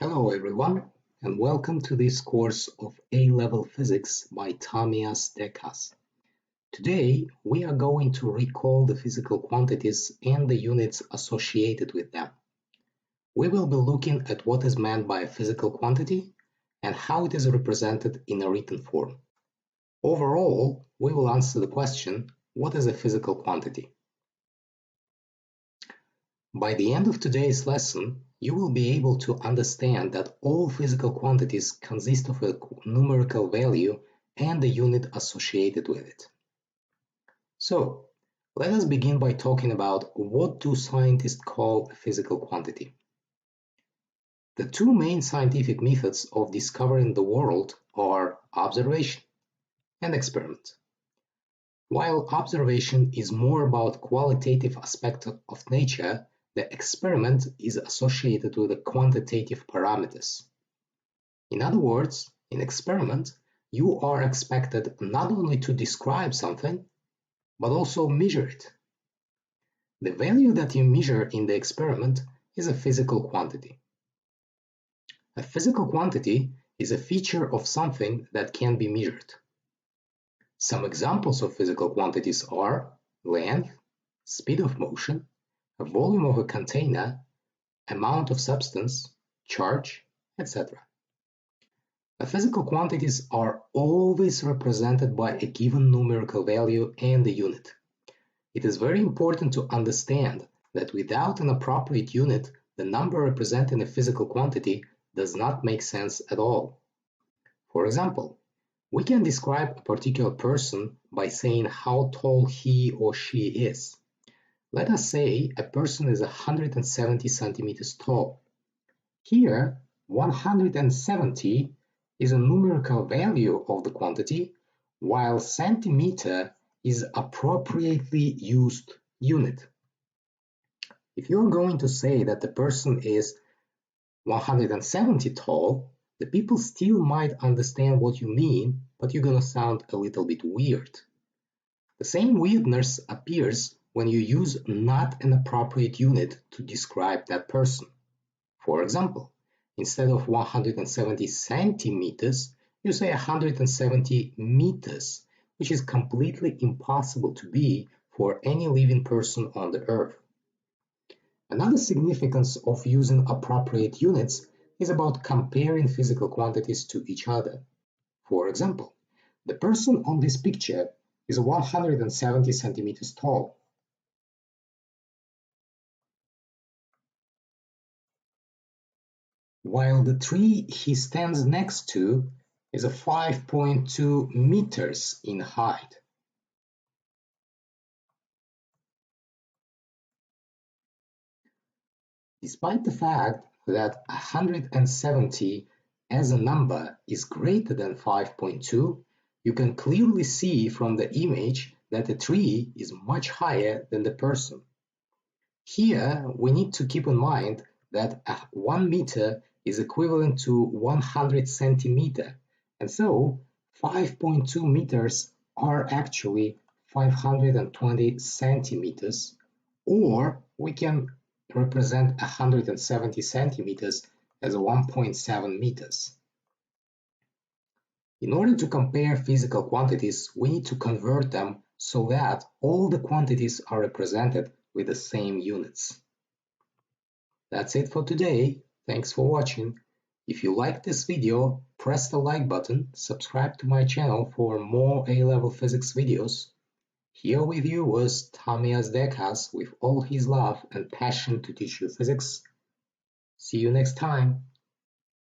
Hello everyone, and welcome to this course of A-Level Physics by Tamias Dekas. Today, we are going to recall the physical quantities and the units associated with them. We will be looking at what is meant by a physical quantity and how it is represented in a written form. Overall, we will answer the question, what is a physical quantity? By the end of today's lesson, you will be able to understand that all physical quantities consist of a numerical value and the unit associated with it. So, let us begin by talking about what do scientists call a physical quantity. The two main scientific methods of discovering the world are observation and experiment. While observation is more about qualitative aspects of nature, the experiment is associated with the quantitative parameters. In other words, in experiment, you are expected not only to describe something, but also measure it. The value that you measure in the experiment is a physical quantity. A physical quantity is a feature of something that can be measured. Some examples of physical quantities are length, speed of motion, volume of a container, amount of substance, charge, etc. The physical quantities are always represented by a given numerical value and a unit. It is very important to understand that without an appropriate unit, the number representing a physical quantity does not make sense at all. For example, we can describe a particular person by saying how tall he or she is. Let us say a person is 170 centimeters tall. Here, 170 is a numerical value of the quantity, while centimeter is appropriately used unit. If you're going to say that the person is 170 tall, the people still might understand what you mean, but you're gonna sound a little bit weird. The same weirdness appears when you use not an appropriate unit to describe that person. For example, instead of 170 centimeters, you say 170 meters, which is completely impossible to be for any living person on the earth. Another significance of using appropriate units is about comparing physical quantities to each other. For example, the person on this picture is 170 centimeters tall. While the tree he stands next to is 5.2 meters in height. Despite the fact that 170 as a number is greater than 5.2, you can clearly see from the image that the tree is much higher than the person. Here, we need to keep in mind that 1 meter is equivalent to 100 centimeter, and so 5.2 meters are actually 520 centimeters, or we can represent 170 centimeters as 1.7 meters. In order to compare physical quantities, we need to convert them so that all the quantities are represented with the same units. That's it for today. Thanks for watching. If you liked this video, press the like button, subscribe to my channel for more A-Level Physics videos. Here with you was Tamias Dekas with all his love and passion to teach you physics. See you next time.